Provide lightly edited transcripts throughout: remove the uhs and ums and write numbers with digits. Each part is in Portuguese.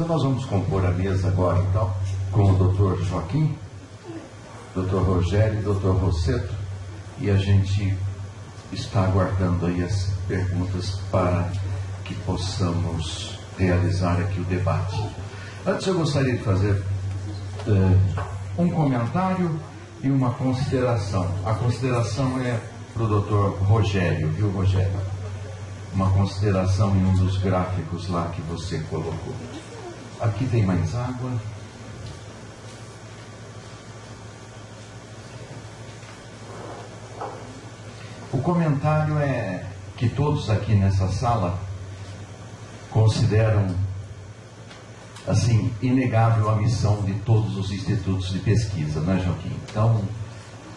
Então nós vamos compor a mesa agora, então, com o Dr. Joaquim, Dr. Rogério e Dr. Rosseto, e a gente está aguardando aí as perguntas para que possamos realizar aqui o debate. Antes eu gostaria de fazer um comentário e uma consideração. A consideração é para o Dr. Rogério, viu, Rogério? Uma consideração em um dos gráficos lá que você colocou. Aqui tem mais água. O comentário é que todos aqui nessa sala consideram, assim, inegável a missão de todos os institutos de pesquisa, né, Joaquim? Então,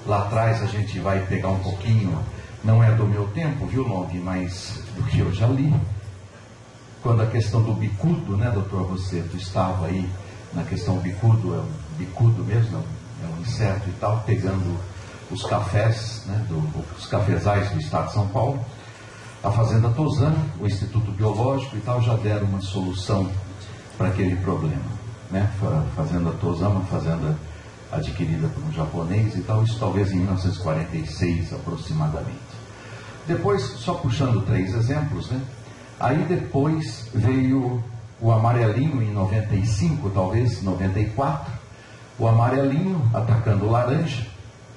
lá atrás a gente vai pegar um pouquinho, não é do meu tempo, viu, Long, mas do que eu já li. Quando a questão do bicudo, né, doutor Rosseto, estava aí na questão bicudo, é um bicudo mesmo, é um inseto e tal, pegando os cafés, né, os cafezais do estado de São Paulo. A Fazenda Tosano, o Instituto Biológico e tal, já deram uma solução para aquele problema, né? A Fazenda Tosano, uma fazenda adquirida por um japonês e tal, isso talvez em 1946 aproximadamente. Depois, só puxando 3 exemplos, né? Aí depois veio o amarelinho em 95, talvez 94, o amarelinho atacando o laranja.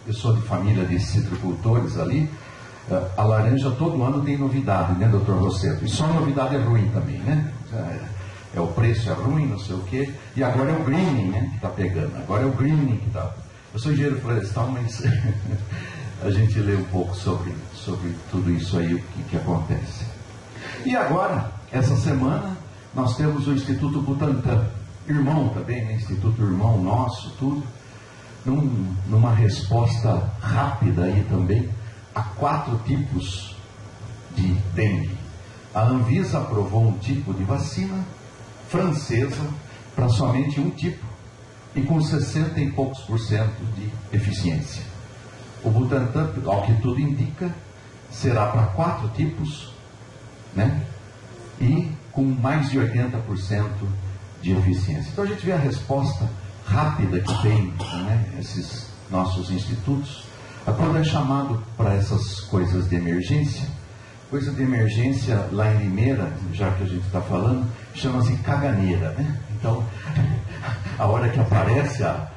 Eu sou de família de citricultores ali. A laranja todo ano tem novidade, né, doutor Rosseto? E só novidade é ruim também, né? O preço é ruim, não sei o quê. E agora é o greening, né, que está pegando. Agora é o greening que está. Eu sou engenheiro florestal, mas a gente lê um pouco sobre tudo isso aí, o que acontece. E agora, essa semana, nós temos o Instituto Butantan, irmão também, né? Instituto irmão nosso, tudo. Numa resposta rápida aí também, a 4 tipos de dengue. A Anvisa aprovou um tipo de vacina francesa para somente um tipo e com 60 e poucos % de eficiência. O Butantan, ao que tudo indica, será para 4 tipos, né? E com mais de 80% de eficiência. Então a gente vê a resposta rápida que tem, né, esses nossos institutos. Quando é chamado para essas coisas de emergência, coisa de emergência lá em Limeira, já que a gente está falando, chama-se caganeira, né? Então, a hora que aparece a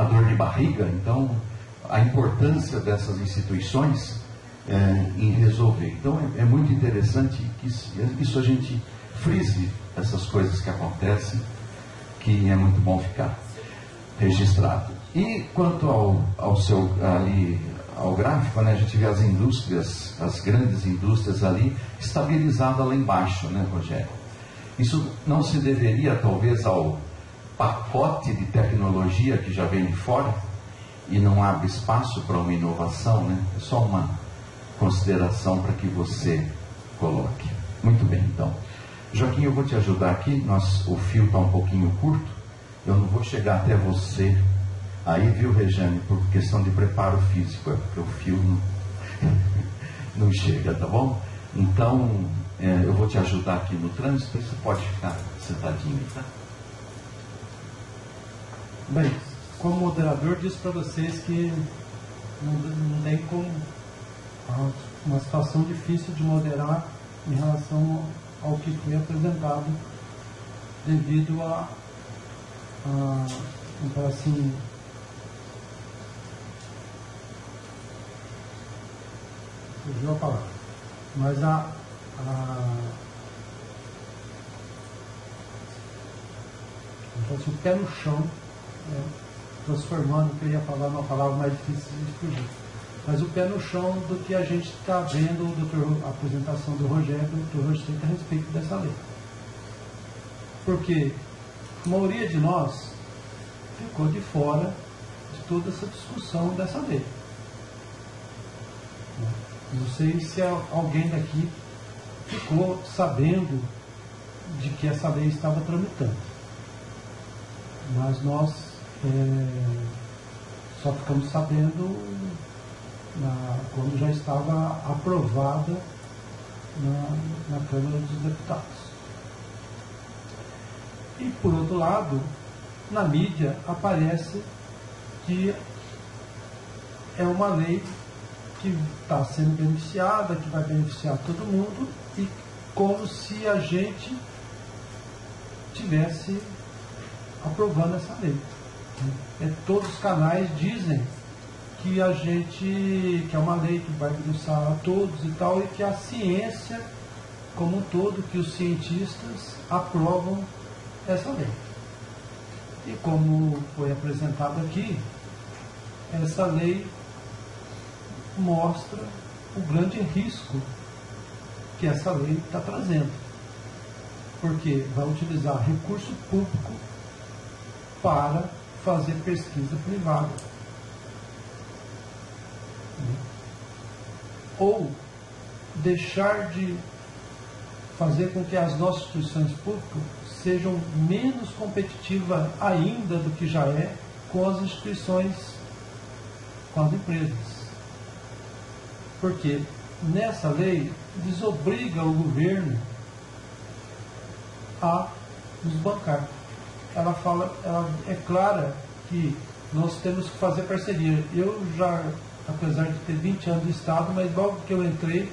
dor de barriga, então, a importância dessas instituições em resolver. Então, é muito interessante que isso a gente frise essas coisas que acontecem, que é muito bom ficar registrado. E quanto ao gráfico, né, a gente vê as indústrias, as grandes indústrias ali, estabilizadas lá embaixo, né, Rogério? Isso não se deveria, talvez, ao pacote de tecnologia que já vem de fora e não abre espaço para uma inovação, né? É só uma consideração para que você coloque. Muito bem, então. Joaquim, eu vou te ajudar aqui, o fio está um pouquinho curto, eu não vou chegar até você aí, viu, Rejane, por questão de preparo físico, porque o fio não chega, tá bom? Então, eu vou te ajudar aqui no trânsito, você pode ficar sentadinho, tá? Bem, como moderador, disse para vocês que não tem como uma situação difícil de moderar em relação ao que foi apresentado, devido então, assim, fugiu a palavra, mas então, assim, o pé no chão, transformando o que eu ia falar numa palavra mais difícil de fugir, mas o pé no chão do que a gente está vendo, a apresentação do Rogério, do Dr. Rosseto, a respeito dessa lei. Porque a maioria de nós ficou de fora de toda essa discussão dessa lei. Não sei se alguém daqui ficou sabendo de que essa lei estava tramitando, mas nós só ficamos sabendo quando já estava aprovada na Câmara dos Deputados. E, por outro lado, na mídia aparece que é uma lei que está sendo beneficiada, que vai beneficiar todo mundo, e como se a gente tivesse aprovando essa lei. Todos os canais dizem que que é uma lei que vai beneficiar a todos e tal, e que a ciência como um todo, que os cientistas aprovam essa lei. E como foi apresentado aqui, essa lei mostra o grande risco que essa lei está trazendo, porque vai utilizar recurso público para fazer pesquisa privada, ou deixar de fazer com que as nossas instituições públicas sejam menos competitivas ainda do que já é com as instituições, com as empresas. Porque nessa lei desobriga o governo a nos bancar. Ela é clara que nós temos que fazer parceria. Eu já, apesar de ter 20 anos de Estado, mas logo que eu entrei,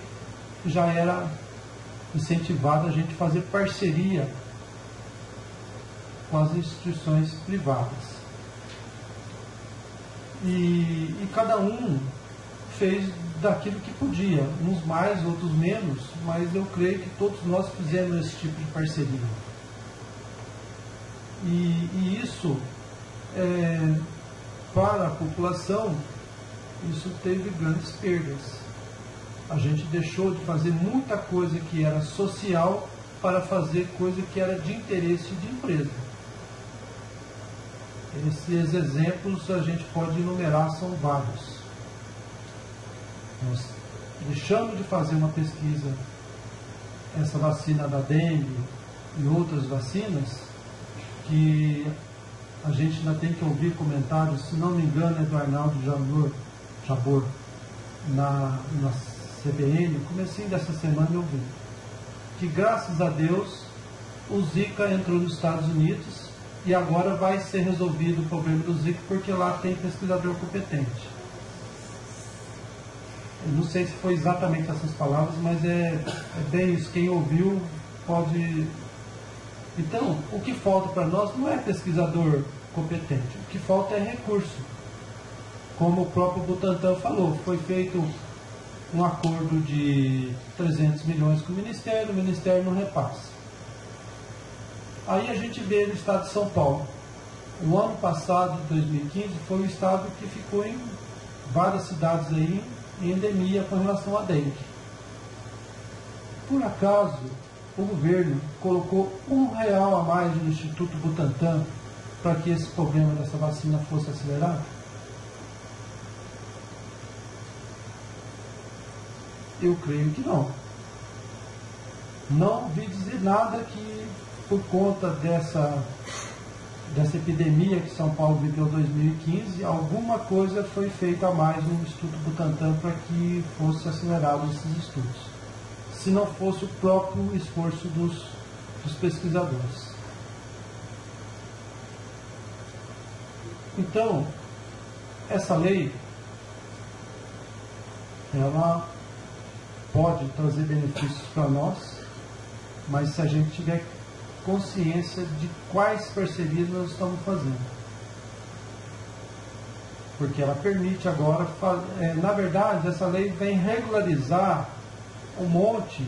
já era incentivado a gente fazer parceria com as instituições privadas. E cada um fez daquilo que podia, uns mais, outros menos, mas eu creio que todos nós fizemos esse tipo de parceria. E isso, para a população, isso teve grandes perdas. A gente deixou de fazer muita coisa que era social para fazer coisa que era de interesse de empresa. Esses exemplos a gente pode enumerar, são vários. Nós deixamos de fazer uma pesquisa, essa vacina da dengue e outras vacinas, que a gente ainda tem que ouvir comentários, se não me engano é do Arnaldo Jabor, na CBN, comecinho dessa semana eu vi, que graças a Deus o Zika entrou nos Estados Unidos e agora vai ser resolvido o problema do Zika porque lá tem pesquisador competente. Eu não sei se foi exatamente essas palavras, mas é bem isso. Quem ouviu pode... Então, o que falta para nós não é pesquisador competente, o que falta é recurso. Como o próprio Butantan falou, foi feito um acordo de 300 milhões com o Ministério não repassa. Aí a gente vê no estado de São Paulo. O ano passado, 2015, foi o estado que ficou em várias cidades aí em endemia com relação à dengue. Por acaso, o governo colocou R$1 a mais no Instituto Butantan para que esse problema dessa vacina fosse acelerado? Eu creio que não. Não vi dizer nada que, por conta dessa epidemia que São Paulo viveu em 2015, alguma coisa foi feita a mais no Instituto Butantan para que fosse acelerado esses estudos. Se não fosse o próprio esforço dos pesquisadores. Então, essa lei, ela pode trazer benefícios para nós, mas se a gente tiver consciência de quais parcerias nós estamos fazendo. Porque ela permite agora, na verdade, essa lei vem regularizar um monte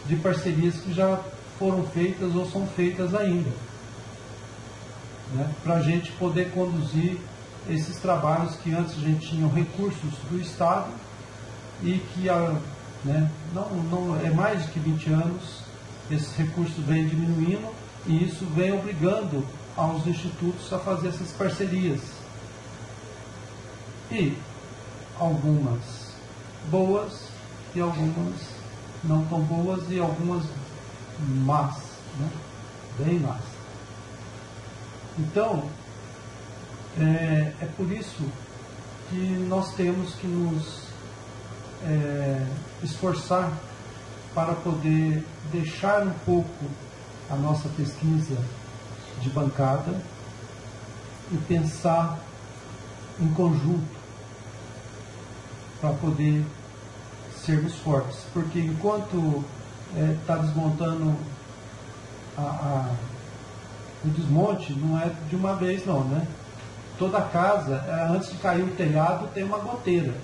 de parcerias que já foram feitas ou são feitas ainda, né? Para a gente poder conduzir esses trabalhos que antes a gente tinha recursos do Estado e que não é mais de que 20 anos esses recursos vêm diminuindo e isso vem obrigando aos institutos a fazer essas parcerias. E algumas boas e algumas não tão boas e algumas más, né? Bem más. Então, é por isso que nós temos que nos esforçar para poder deixar um pouco a nossa pesquisa de bancada e pensar em conjunto para poder sermos fortes. Porque enquanto está desmontando o desmonte, não é de uma vez não, né? Toda casa, antes de cair o telhado, tem uma goteira.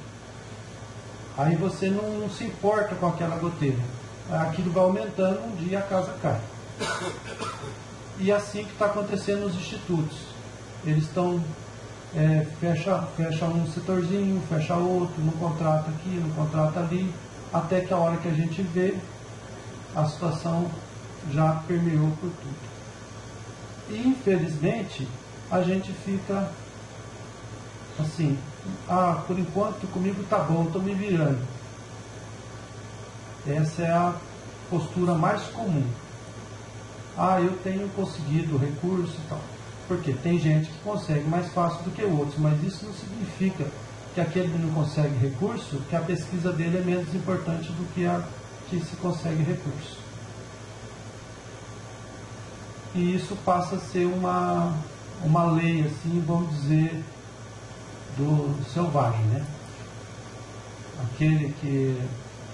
Aí você não se importa com aquela goteira. Aquilo vai aumentando, um dia a casa cai. E assim que está acontecendo nos institutos. Eles estão, fecha um setorzinho, fecha outro, não contrata aqui, não contrata ali, até que a hora que a gente vê, a situação já permeou por tudo. E infelizmente, a gente fica assim, por enquanto comigo tá bom, estou me virando. Essa é a postura mais comum. Eu tenho conseguido recurso e tal. Porque tem gente que consegue mais fácil do que outros, mas isso não significa que aquele que não consegue recurso, que a pesquisa dele é menos importante do que a que se consegue recurso. E isso passa a ser uma lei, assim, vamos dizer, do selvagem, né? Aquele que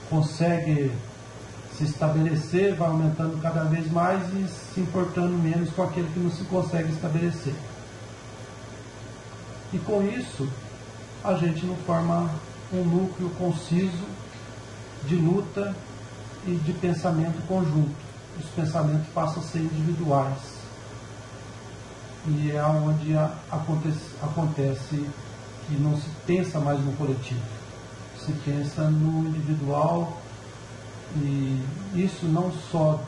consegue se estabelecer vai aumentando cada vez mais e se importando menos com aquele que não se consegue estabelecer. E com isso, a gente não forma um núcleo conciso de luta e de pensamento conjunto. Os pensamentos passam a ser individuais. E é onde acontece que não se pensa mais no coletivo. Se pensa no individual, e isso não só,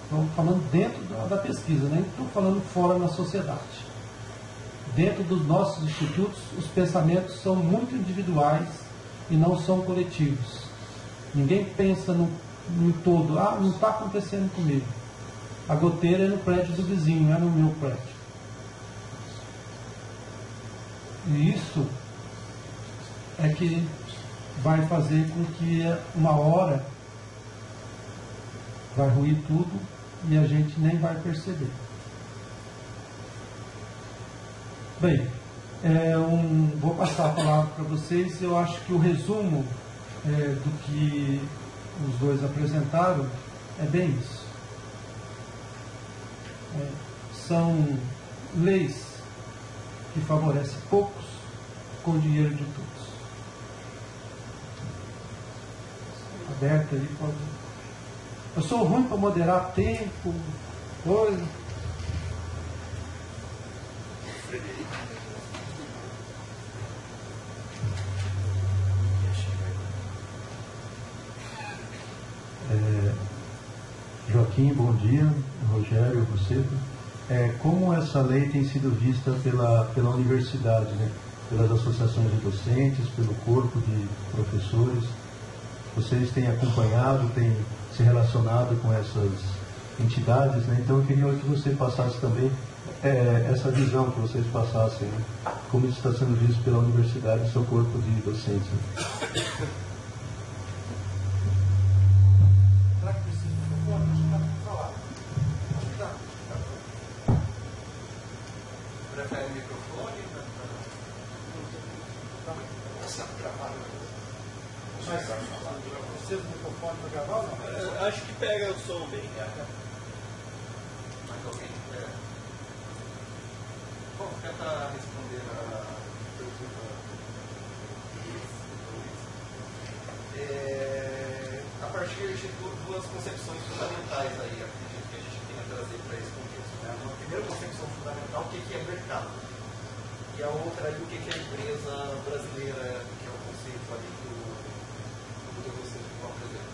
estamos falando dentro da pesquisa, nem estou falando fora na sociedade. Dentro dos nossos institutos, os pensamentos são muito individuais e não são coletivos. Ninguém pensa no todo, não está acontecendo comigo. A goteira é no prédio do vizinho, é no meu prédio. E isso é que vai fazer com que uma hora vai ruir tudo e a gente nem vai perceber. Bem, vou passar a palavra para vocês. Eu acho que o resumo do que os dois apresentaram é bem isso. São leis que favorecem poucos com o dinheiro de todos. Aberto aí, pode. Eu sou ruim para moderar tempo, coisa. Joaquim, bom dia. Rogério, você. Como essa lei tem sido vista pela universidade, né? Pelas associações de docentes, pelo corpo de professores? Vocês têm acompanhado, têm se relacionado com essas entidades, né? Então eu queria que você passasse também essa visão, que vocês passassem, né? Como isso está sendo visto pela universidade e seu corpo de docentes. Né? Prefere o microfone? Precisa do microfone para gravar ou não? Acho que pega o som bem. Mas alguém Bom, tenta responder a pergunta. A partir de duas concepções fundamentais aí, acredito que a gente tenha que trazer para esse contexto. Né? Uma primeira concepção fundamental, o que é mercado? E a outra, o que é a empresa brasileira, que é o conceito ali do você apresenta.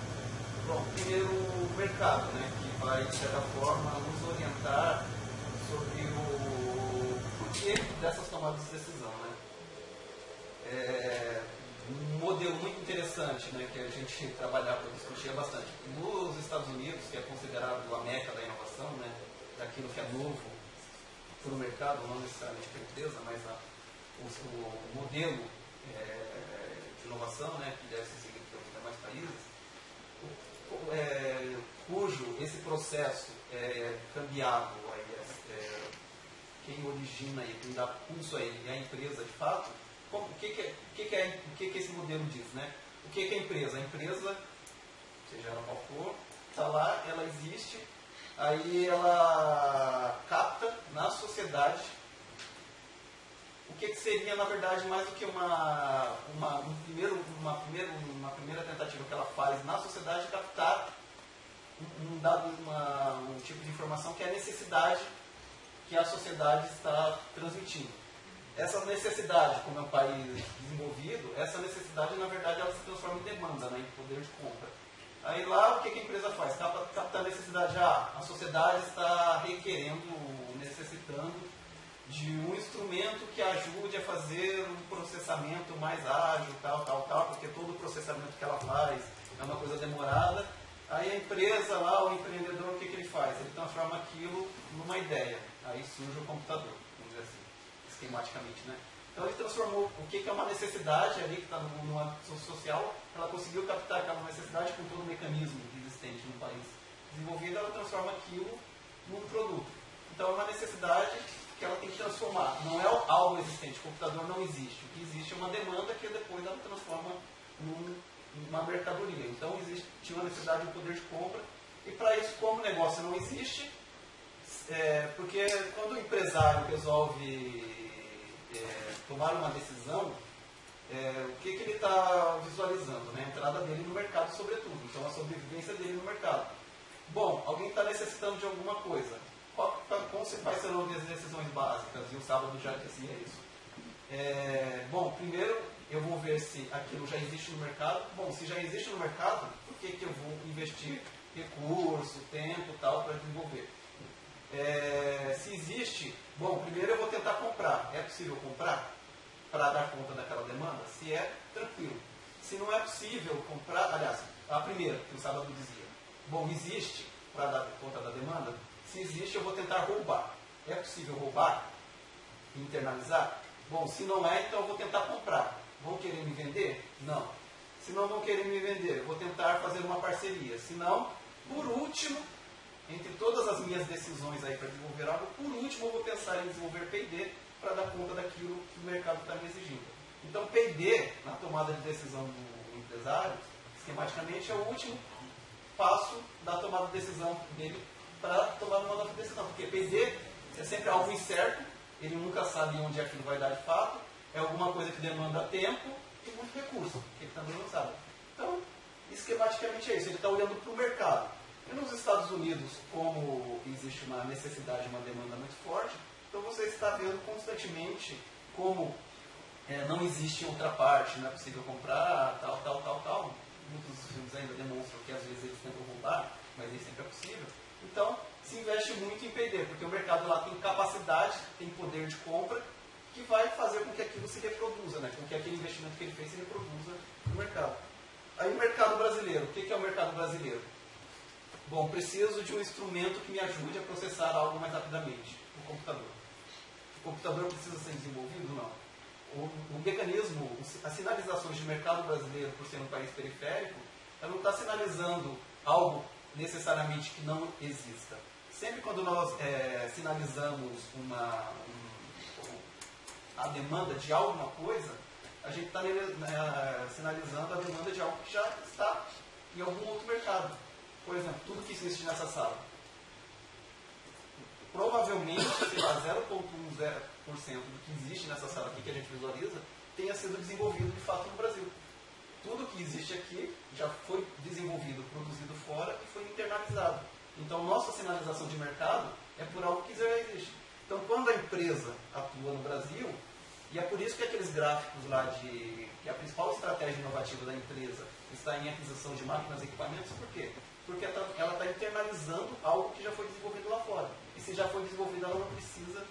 Bom, primeiro o mercado, né, que vai, de certa forma, nos orientar sobre o porquê dessas tomadas de decisão. Né? Um modelo muito interessante, né, que a gente trabalhava e discutia bastante. Nos Estados Unidos, que é considerado a meca da inovação, né, daquilo que é novo para o mercado, não necessariamente para a empresa, mas o modelo de inovação, né, que deve ser seguido pelos demais países, cujo esse processo cambiado, origina e quem dá pulso a ele é a empresa de fato, o que esse modelo diz, né? O que é a empresa? A empresa, seja ela qual for, está lá, ela existe, aí ela capta na sociedade o que seria, na verdade, mais do que uma primeira tentativa que ela faz na sociedade, captar um tipo de informação que é a necessidade que a sociedade está transmitindo. Essa necessidade, como é um país desenvolvido, essa necessidade, na verdade, ela se transforma em demanda, né, em poder de compra. Aí lá, o que a empresa faz? Capta a necessidade, a sociedade está requerendo, necessitando de um instrumento que ajude a fazer um processamento mais ágil, tal, porque todo o processamento que ela faz é uma coisa demorada. Aí a empresa lá, o empreendedor, o que ele faz? Ele transforma aquilo numa ideia. Aí surge o computador, vamos dizer assim, esquematicamente, né? Então ele transformou o que é uma necessidade ali, que está no âmbito social, ela conseguiu captar aquela necessidade com todo o mecanismo existente no país desenvolvido, ela transforma aquilo num produto. Então é uma necessidade que ela tem que transformar. Não é algo existente, o computador não existe. O que existe é uma demanda que depois ela transforma numa mercadoria. Então tinha uma necessidade de poder de compra, e para isso, como o negócio não existe, porque quando o empresário resolve tomar uma decisão, o que ele está visualizando? Né? A entrada dele no mercado, sobretudo. Então, a sobrevivência dele no mercado. Bom, alguém está necessitando de alguma coisa. Quais serão as decisões básicas? E o sábado já dizia isso. Bom, primeiro eu vou ver se aquilo já existe no mercado. Bom, se já existe no mercado, por que eu vou investir recurso, tempo, tal, para desenvolver? Se existe, bom, primeiro eu vou tentar comprar. É possível comprar para dar conta daquela demanda? Se é, tranquilo. Se não é possível comprar, aliás, a primeira, que o sábado dizia, bom, existe para dar conta da demanda? Se existe, eu vou tentar roubar. É possível roubar? Internalizar? Bom, se não é, então eu vou tentar comprar. Vão querer me vender? Não. Se não vão querer me vender, eu vou tentar fazer uma parceria. Se não, por último, entre todas as minhas decisões aí para desenvolver algo, por último eu vou pensar em desenvolver P&D para dar conta daquilo que o mercado está me exigindo. Então P&D, na tomada de decisão do empresário, esquematicamente é o último passo da tomada de decisão dele para tomar uma nova decisão. Porque P&D é sempre algo incerto, ele nunca sabe onde aquilo vai dar de fato, é alguma coisa que demanda tempo e muito recurso, que ele também não sabe. Então, esquematicamente é isso, ele está olhando para o mercado. E nos Estados Unidos, como existe uma necessidade, uma demanda muito forte, então você está vendo constantemente como não existe outra parte, não é possível comprar, tal. Muitos filmes ainda demonstram que às vezes eles tentam roubar, mas nem sempre é possível. Então, se investe muito em P&D, porque o mercado lá tem capacidade, tem poder de compra, que vai fazer com que aquilo se reproduza, né? Com que aquele investimento que ele fez se reproduza no mercado. Aí o mercado brasileiro, o que é o mercado brasileiro? Bom, preciso de um instrumento que me ajude a processar algo mais rapidamente, o computador. O computador precisa ser desenvolvido? Não. O mecanismo, as sinalizações de mercado brasileiro, por ser um país periférico, ela não está sinalizando algo necessariamente que não exista. Sempre quando nós sinalizamos a demanda de alguma coisa, a gente está sinalizando a demanda de algo que já está em algum outro mercado. Por exemplo, tudo que existe nessa sala. Provavelmente, sei lá, 0,10% do que existe nessa sala aqui, que a gente visualiza, tenha sido desenvolvido de fato no Brasil. Tudo que existe aqui já foi desenvolvido, produzido fora e foi internalizado. Então, nossa sinalização de mercado é por algo que já existe. Então, quando a empresa atua no Brasil, e é por isso que aqueles gráficos lá que a principal estratégia inovativa da empresa está em aquisição de máquinas e equipamentos, por quê? Porque ela está internalizando algo que já foi desenvolvido lá fora. E se já foi desenvolvido, ela não precisa.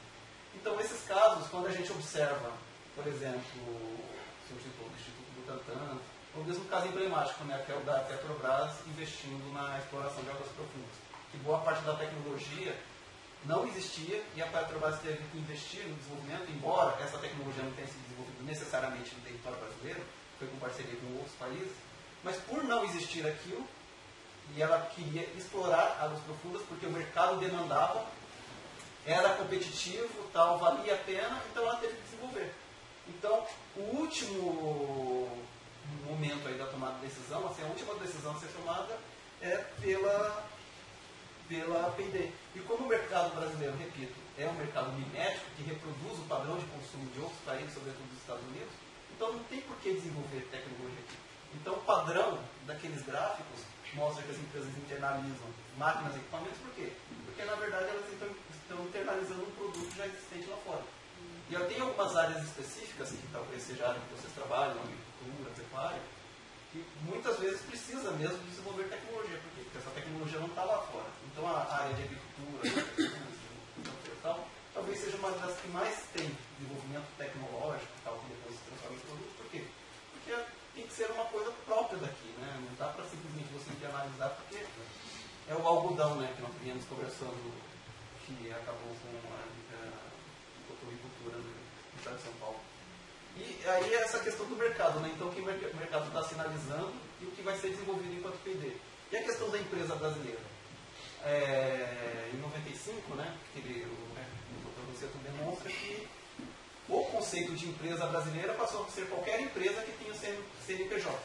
Então, nesses casos, quando a gente observa, por exemplo, o Instituto Butantan, ou mesmo caso emblemático, né, que é o da Petrobras investindo na exploração de águas profundas, que boa parte da tecnologia não existia e a Petrobras teve que investir no desenvolvimento, embora essa tecnologia não tenha sido desenvolvida necessariamente no território brasileiro, foi com parceria com outros países, mas por não existir aquilo, e ela queria explorar águas profundas porque o mercado demandava, era competitivo, tal, valia a pena, então ela teve que desenvolver. Então, o último momento aí da tomada de decisão, assim, a última decisão a ser tomada é pela P&D. E como o mercado brasileiro, repito, é um mercado mimético que reproduz o padrão de consumo de outros países, sobretudo dos Estados Unidos, então não tem por que desenvolver tecnologia aqui. Então o padrão daqueles gráficos mostra que as empresas internalizam máquinas e equipamentos, por quê? Porque na verdade elas estão internalizando um produto já existente lá fora. E eu tenho algumas áreas específicas, que talvez seja a área que vocês trabalham, agricultura, pecuária, que muitas vezes precisa mesmo desenvolver tecnologia. Por quê? Porque essa tecnologia não está lá fora. Então a área de agricultura, tal, talvez seja uma das que mais tem desenvolvimento tecnológico, tal, que depois se transforma em produto. Por quê? Porque tem que ser uma coisa própria daqui, né? Não dá para simplesmente você internalizar, porque é o algodão, né, que nós viemos conversando, que acabou com a agricultura no estado de São Paulo. E aí essa questão do mercado, né? Então o que o mercado está sinalizando e o que vai ser desenvolvido enquanto P&D. E a questão da empresa brasileira? Em 95, né, o Dr. Roseto demonstra que o conceito de empresa brasileira passou a ser qualquer empresa que tenha CNPJ.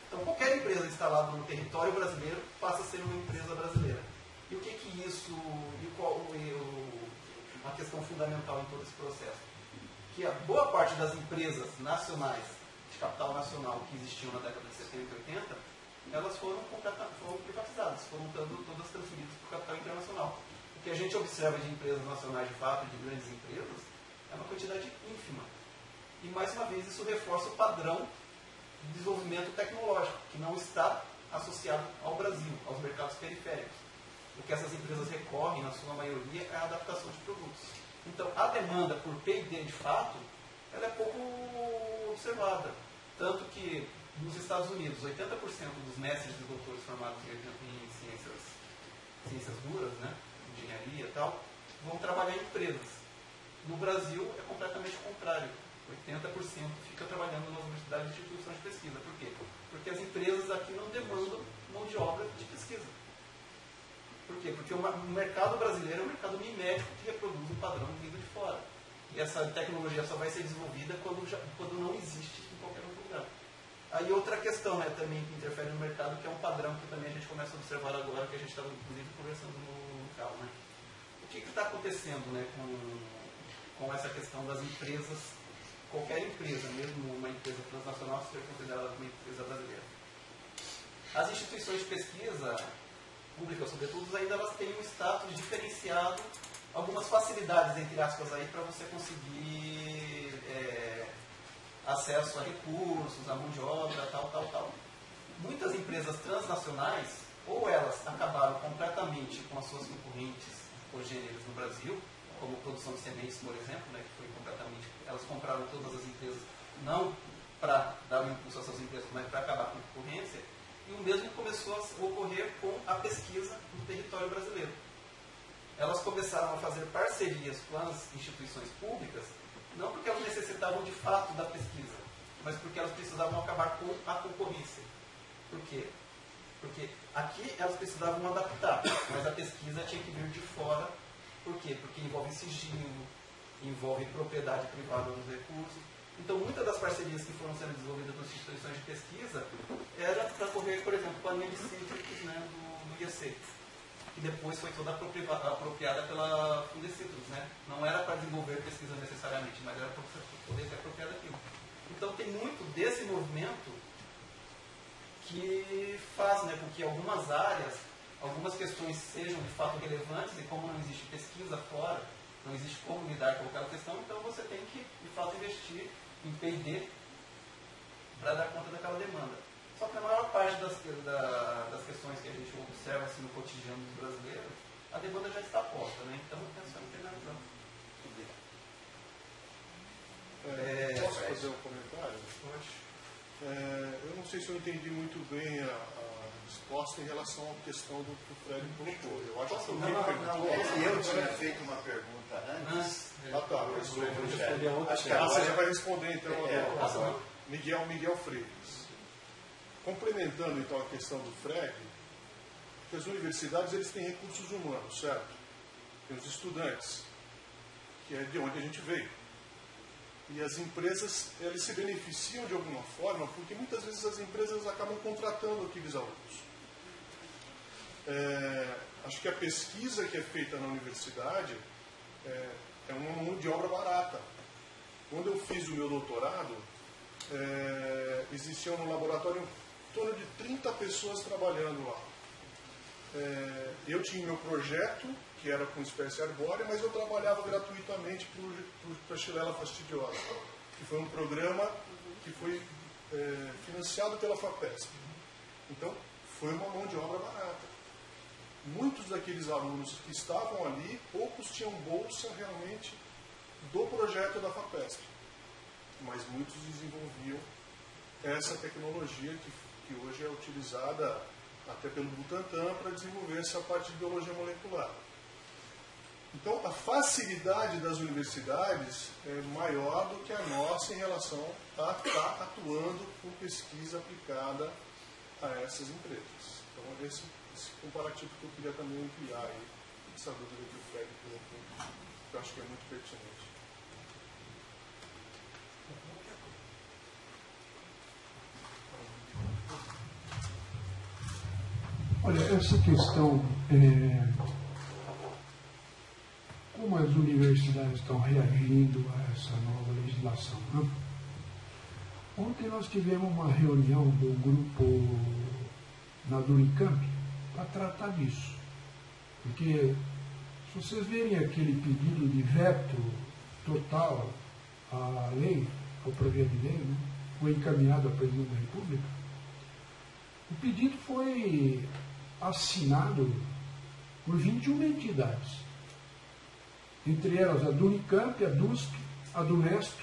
Então qualquer empresa instalada no território brasileiro passa a ser uma empresa brasileira. E o que isso, uma questão fundamental em todo esse processo? Que a boa parte das empresas nacionais, de capital nacional, que existiam na década de 70 e 80, elas foram privatizadas, foram todas transferidas para o capital internacional. O que a gente observa de empresas nacionais de fato, de grandes empresas, é uma quantidade ínfima. E mais uma vez isso reforça o padrão de desenvolvimento tecnológico, que não está associado ao Brasil, aos mercados periféricos. O que essas empresas recorrem, na sua maioria, é a adaptação de produtos. Então, a demanda por P&D, de fato, ela é pouco observada. Tanto que, nos Estados Unidos, 80% dos mestres e doutores formados em ciências duras, né, engenharia e tal, vão trabalhar em empresas. No Brasil, é completamente o contrário. 80% fica trabalhando nas universidades e instituições de pesquisa. Por quê? Porque as empresas aqui não demandam mão de obra de pesquisa. Por quê? Porque o mercado brasileiro é um mercado mimético que reproduz um padrão vindo de fora. E essa tecnologia só vai ser desenvolvida quando não existe em qualquer outro lugar. Aí outra questão, né, também que interfere no mercado, que é um padrão que também a gente começa a observar agora, que a gente estava inclusive conversando no carro. Né? O que está acontecendo, né, com essa questão das empresas, qualquer empresa, mesmo uma empresa transnacional, ser considerada uma empresa brasileira? As instituições de pesquisa públicas, sobretudo, ainda elas têm um status diferenciado, algumas facilidades, entre aspas, aí para você conseguir acesso a recursos, a mão de obra, tal. Muitas empresas transnacionais, ou elas acabaram completamente com as suas concorrentes congêneres no Brasil, como produção de sementes, por exemplo, né, que foi completamente, elas compraram todas as empresas, não para dar um impulso a essas empresas, mas para acabar com a concorrência. E o mesmo começou a ocorrer com a pesquisa no território brasileiro. Elas começaram a fazer parcerias com as instituições públicas, não porque elas necessitavam de fato da pesquisa, mas porque elas precisavam acabar com a concorrência. Por quê? Porque aqui elas precisavam adaptar, mas a pesquisa tinha que vir de fora. Por quê? Porque envolve sigilo, envolve propriedade privada dos recursos. Então, muitas das parcerias que foram sendo desenvolvidas nas instituições de pesquisa era para correr, por exemplo, com a linha de cítricos, né, do IEC, que depois foi toda apropriada pela Fundecitrus, né? Não era para desenvolver pesquisa necessariamente, mas era para poder ser apropriada aquilo. Então, tem muito desse movimento que faz, né, com que algumas áreas, algumas questões sejam de fato relevantes, e como não existe pesquisa fora, não existe como lidar com aquela questão, então você tem que, de fato, investir em P&D para dar conta daquela demanda. Só que a maior parte das questões que a gente observa assim, no cotidiano dos brasileiros, a demanda já está posta, né? Então é só internalizar. Posso fazer um comentário? Eu não sei se eu entendi muito bem a resposta em relação à questão do que o Fred colocou. Eu acho que alguém perguntou. Eu tinha feito uma pergunta antes. Acho que você já vai responder então agora. Miguel Freitas. Complementando então a questão do Fred, que as universidades eles têm recursos humanos, certo? tem os estudantes, que é de onde a gente veio. E as empresas, elas se beneficiam de alguma forma, porque muitas vezes as empresas acabam contratando aqueles alunos. Acho que a pesquisa que é feita na universidade é uma mão de obra barata. Quando eu fiz o meu doutorado, existiam no laboratório em torno de 30 pessoas trabalhando lá. Eu tinha meu projeto, que era com espécie arbórea, mas eu trabalhava gratuitamente para a Xylella fastidiosa, que foi um programa que foi financiado pela FAPESP. Então, foi uma mão de obra barata. Muitos daqueles alunos que estavam ali, poucos tinham bolsa realmente do projeto da FAPESP, mas muitos desenvolviam essa tecnologia que hoje é utilizada até pelo Butantan para desenvolver essa parte de biologia molecular. Então, a facilidade das universidades é maior do que a nossa em relação a estar atuando com pesquisa aplicada a essas empresas. Então, esse comparativo que eu queria também ampliar aí, essa dúvida que o Fred colocou, que eu acho que é muito pertinente. Olha, essa questão, como as universidades estão reagindo a essa nova legislação, né? Ontem nós tivemos uma reunião do grupo na Unicamp para tratar disso. Porque, se vocês verem aquele pedido de veto total à lei, ao projeto de lei, né, foi encaminhado ao presidente da República, o pedido foi assinado por 21 entidades, entre elas a do Unicamp, a DUSP, a do Unesp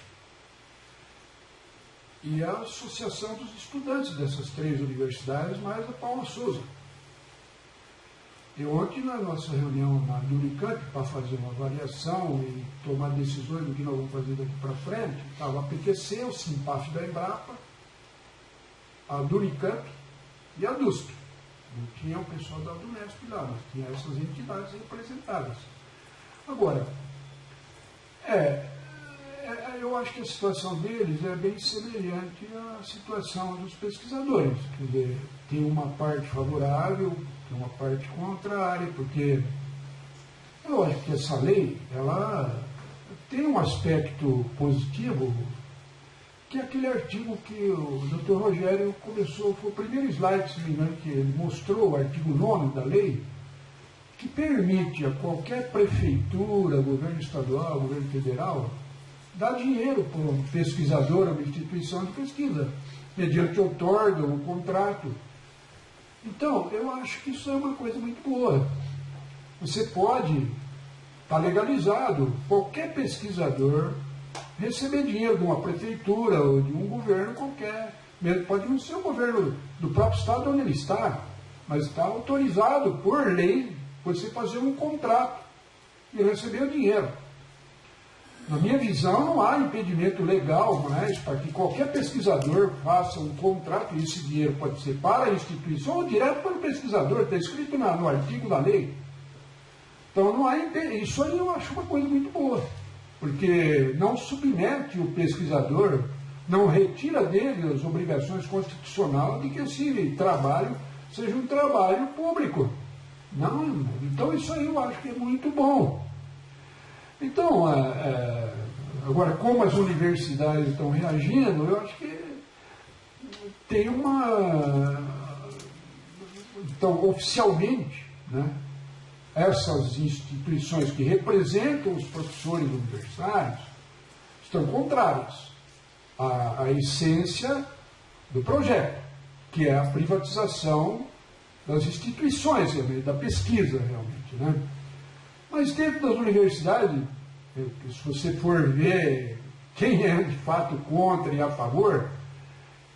e a Associação dos Estudantes dessas 3 universidades, mais a Paula Souza. E ontem, na nossa reunião na do Unicamp, para fazer uma avaliação e tomar decisões do que nós vamos fazer daqui para frente, estava a PQC, o Simpaf da Embrapa, a do Unicamp e a DUSP. Não tinha o pessoal da Unesp lá, mas tinha essas entidades representadas. Agora, eu acho que a situação deles é bem semelhante à situação dos pesquisadores. Quer dizer, tem uma parte favorável, tem uma parte contrária, porque eu acho que essa lei, ela tem um aspecto positivo, que é aquele artigo que o Dr. Rogério começou, foi o primeiro slide, se não me engano, que ele mostrou, o artigo 9 da lei, que permite a qualquer prefeitura, governo estadual, governo federal, dar dinheiro para um pesquisador, uma instituição de pesquisa, mediante outorga, um contrato. Então, eu acho que isso é uma coisa muito boa. Você pode, está legalizado, qualquer pesquisador receber dinheiro de uma prefeitura ou de um governo qualquer, mesmo pode não ser o governo do próprio estado onde ele está, mas está autorizado por lei você fazer um contrato e receber o dinheiro. Na minha visão, não há impedimento legal mais para que qualquer pesquisador faça um contrato, e esse dinheiro pode ser para a instituição ou direto para o pesquisador, está escrito no artigo da lei. Então, não há impedimento. Isso aí eu acho uma coisa muito boa, porque não submete o pesquisador, não retira dele as obrigações constitucionais de que esse trabalho seja um trabalho público. Não, então isso aí eu acho que é muito bom. Então, agora, como as universidades estão reagindo, eu acho que tem uma... Então, oficialmente, né, essas instituições que representam os professores universitários estão contrárias à essência do projeto, que é a privatização das instituições, da pesquisa, realmente, né? Mas dentro das universidades, se você for ver quem é de fato contra e a favor,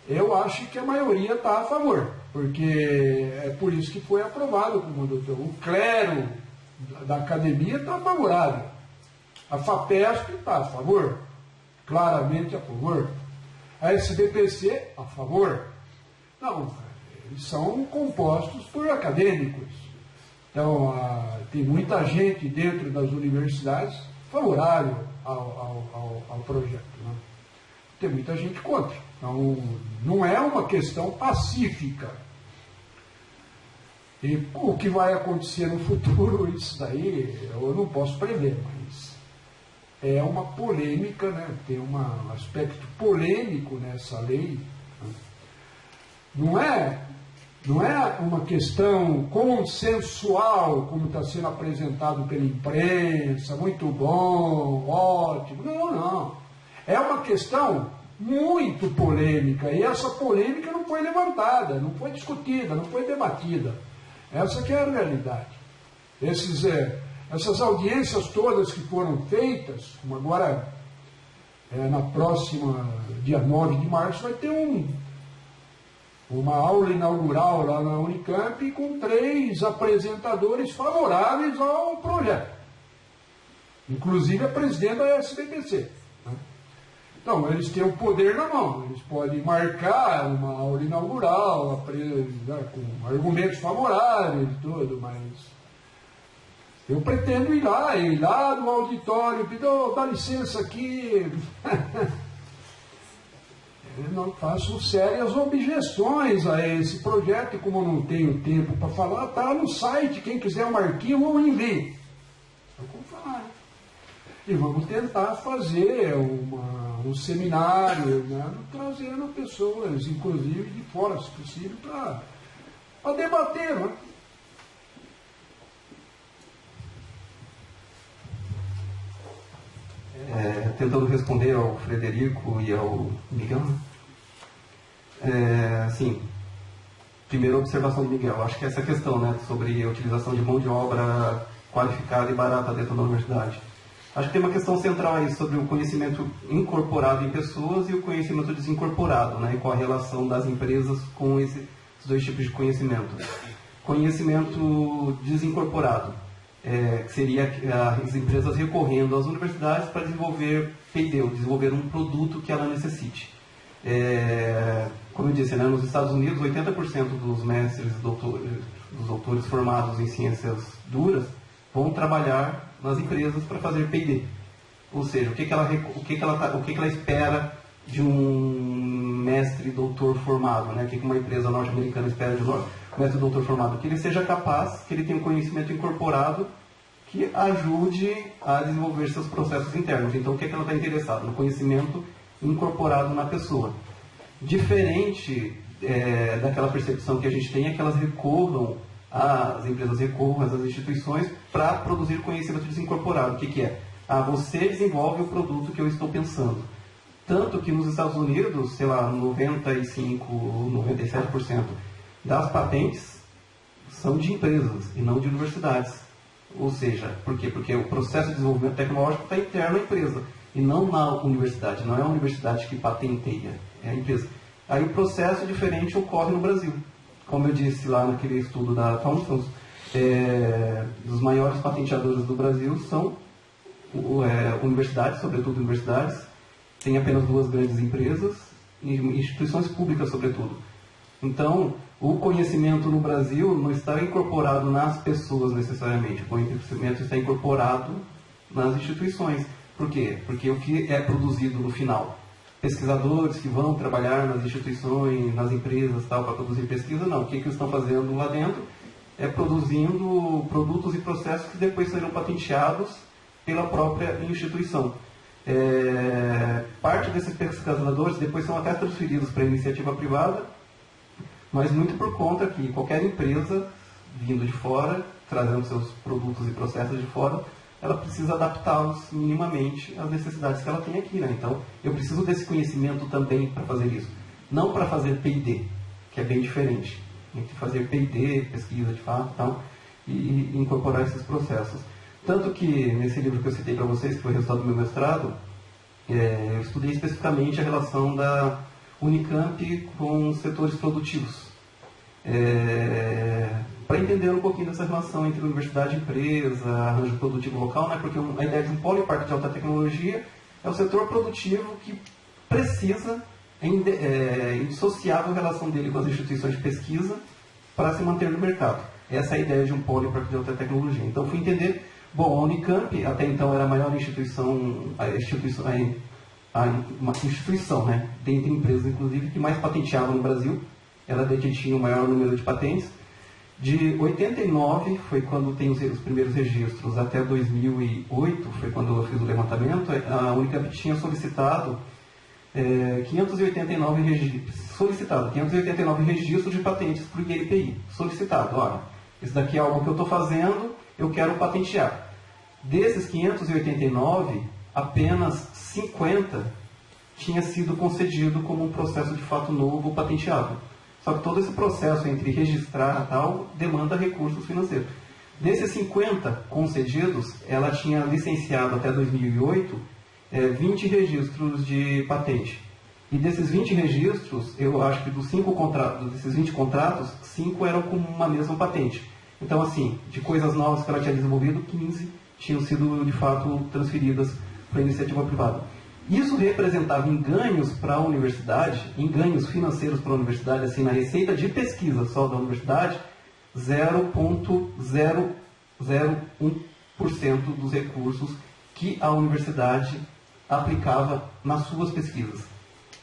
eu acho que a maioria está a favor, porque é por isso que foi aprovado como doutor. O clero da academia está favorável, a FAPESP está a favor, claramente a favor, a SBPC a favor. Não, eles são compostos por acadêmicos. Então, tem muita gente dentro das universidades favorável ao projeto, né? Tem muita gente contra. Então, não é uma questão pacífica. E o que vai acontecer no futuro, isso daí eu não posso prever, mas é uma polêmica, né? Tem um aspecto polêmico nessa lei, né? Não é uma questão consensual, como está sendo apresentado pela imprensa, muito bom, ótimo. Não. É uma questão muito polêmica, e essa polêmica não foi levantada, não foi discutida, não foi debatida. Essa que é a realidade. Essas audiências todas que foram feitas, como agora, na próxima, dia 9 de março, vai ter uma aula inaugural lá na Unicamp com 3 apresentadores favoráveis ao projeto, inclusive a presidente da SBPC. Né? Então, eles têm o poder na mão, eles podem marcar uma aula inaugural com argumentos favoráveis e tudo, mas eu pretendo ir lá no auditório, pedir, dá licença aqui. Eu não faço sérias objeções a esse projeto, e como eu não tenho tempo para falar, está no site, quem quiser um arquivo, eu envio. Vou falar. E vamos tentar fazer um seminário, né, trazendo pessoas, inclusive de fora, se possível, para debater, né? Tentando responder ao Frederico e ao Miguel, assim, primeira observação do Miguel, acho que essa questão, né, sobre a utilização de mão de obra qualificada e barata dentro da universidade. Acho que tem uma questão central aí sobre o conhecimento incorporado em pessoas e o conhecimento desincorporado, né, e qual a relação das empresas com esses 2 tipos de conhecimento. Conhecimento desincorporado. Que seria as empresas recorrendo às universidades para desenvolver P&D, ou desenvolver um produto que ela necessite. Como eu disse, né, nos Estados Unidos, 80% dos mestres e dos doutores formados em ciências duras vão trabalhar nas empresas para fazer P&D. Ou seja, o que ela espera de um mestre e doutor formado, né? O que uma empresa norte-americana espera de um mestre e doutor formado? Que ele seja capaz, que ele tenha um conhecimento incorporado que ajude a desenvolver seus processos internos. Então, o que ela está interessada? No conhecimento incorporado na pessoa. Diferente daquela percepção que a gente tem, é que elas as empresas recorram às instituições para produzir conhecimento desincorporado. O que é? Você desenvolve o produto que eu estou pensando. Tanto que nos Estados Unidos, sei lá, 95%, 97% das patentes são de empresas e não de universidades. Ou seja, por quê? Porque o processo de desenvolvimento tecnológico está interno à empresa e não na universidade. Não é a universidade que patenteia, é a empresa. Aí o processo diferente ocorre no Brasil. Como eu disse lá naquele estudo da Thomson, dos maiores patenteadores do Brasil são universidades, sobretudo universidades. Tem apenas 2 grandes empresas e instituições públicas, sobretudo. Então, o conhecimento no Brasil não está incorporado nas pessoas necessariamente. O conhecimento está incorporado nas instituições. Por quê? Porque o que é produzido no final? Pesquisadores que vão trabalhar nas instituições, nas empresas, tal, para produzir pesquisa, não. O que eles estão fazendo lá dentro é produzindo produtos e processos que depois serão patenteados pela própria instituição. Parte desses pesquisadores depois são até transferidos para a iniciativa privada, mas muito por conta que qualquer empresa vindo de fora, trazendo seus produtos e processos de fora, ela precisa adaptá-los minimamente às necessidades que ela tem aqui, né? Então, eu preciso desse conhecimento também para fazer isso. Não para fazer P&D, que é bem diferente. Entre fazer P&D, pesquisa de fato, tal, e incorporar esses processos. Tanto que, nesse livro que eu citei para vocês, que foi o resultado do meu mestrado, eu estudei especificamente a relação da Unicamp com os setores produtivos. Para entender um pouquinho dessa relação entre universidade e empresa, arranjo produtivo local, né? Porque a ideia de um polo e parque de alta tecnologia é o setor produtivo que precisa, indissociável a relação dele com as instituições de pesquisa para se manter no mercado. Essa é a ideia de um polo para de alta tecnologia. Então, fui entender, bom, a Unicamp, até então, era a maior instituição, uma instituição, né, dentre empresas, inclusive, que mais patenteava no Brasil. Ela detinha o maior número de patentes. De 89, foi quando tem os primeiros registros, até 2008, foi quando eu fiz o levantamento, a Unicamp tinha solicitado 589 registros de patentes para o INPI. Solicitado, olha, isso daqui é algo que eu estou fazendo, eu quero patentear. Desses 589, apenas 50 tinha sido concedido como um processo de fato novo patenteado. Só que todo esse processo entre registrar e tal demanda recursos financeiros. Desses 50 concedidos, ela tinha licenciado até 2008 20 registros de patente. E desses 20 registros, eu acho que desses 20 contratos, 5 eram com uma mesma patente. Então, assim, de coisas novas que ela tinha desenvolvido, 15 tinham sido, de fato, transferidas para a iniciativa privada. Isso representava em ganhos para a universidade, em ganhos financeiros para a universidade, assim, na receita de pesquisa só da universidade, 0,001% dos recursos que a universidade aplicava nas suas pesquisas.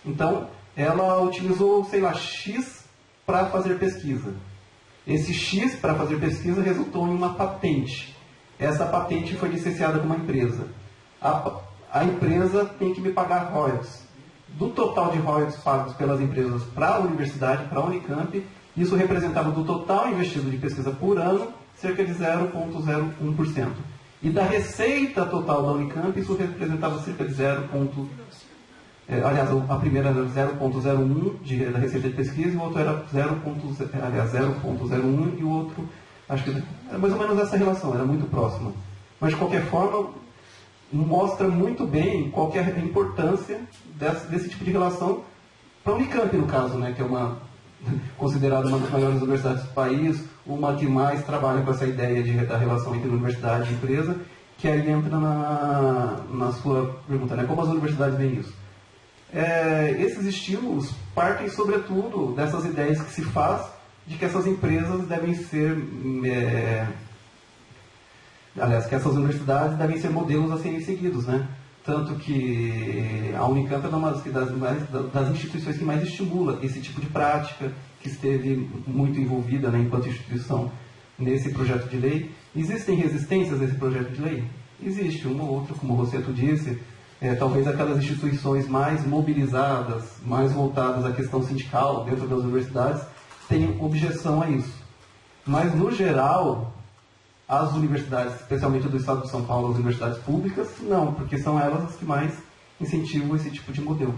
Então, ela utilizou, sei lá, X para fazer pesquisa. Esse X para fazer pesquisa resultou em uma patente. Essa patente foi licenciada por uma empresa. A empresa tem que me pagar royalties. Do total de royalties pagos pelas empresas para a universidade, para a Unicamp, isso representava do total investido de pesquisa por ano, cerca de 0,01%. E da receita total da Unicamp, isso representava cerca de aliás, a primeira era 0,01 da receita de pesquisa e o outro era 0,01 e o outro, acho que era mais ou menos essa relação, era muito próxima. Mas, de qualquer forma, mostra muito bem qual que é a importância desse tipo de relação para a Unicamp, no caso, né, que é considerada uma das maiores universidades do país, uma que mais trabalha com essa ideia da relação entre universidade e empresa, que aí entra na sua pergunta, né, como as universidades veem isso. Esses estímulos partem, sobretudo, dessas ideias que se faz de que essas empresas devem ser... aliás, que essas universidades devem ser modelos a serem seguidos, né? Tanto que a Unicamp é uma das instituições que mais estimula esse tipo de prática, que esteve muito envolvida, né, enquanto instituição nesse projeto de lei. Existem resistências a esse projeto de lei? Existe, uma ou outra, como o Rossetto disse, talvez aquelas instituições mais mobilizadas, mais voltadas à questão sindical dentro das universidades, tenham objeção a isso. Mas, no geral, as universidades, especialmente do Estado de São Paulo, as universidades públicas, não, porque são elas as que mais incentivam esse tipo de modelo.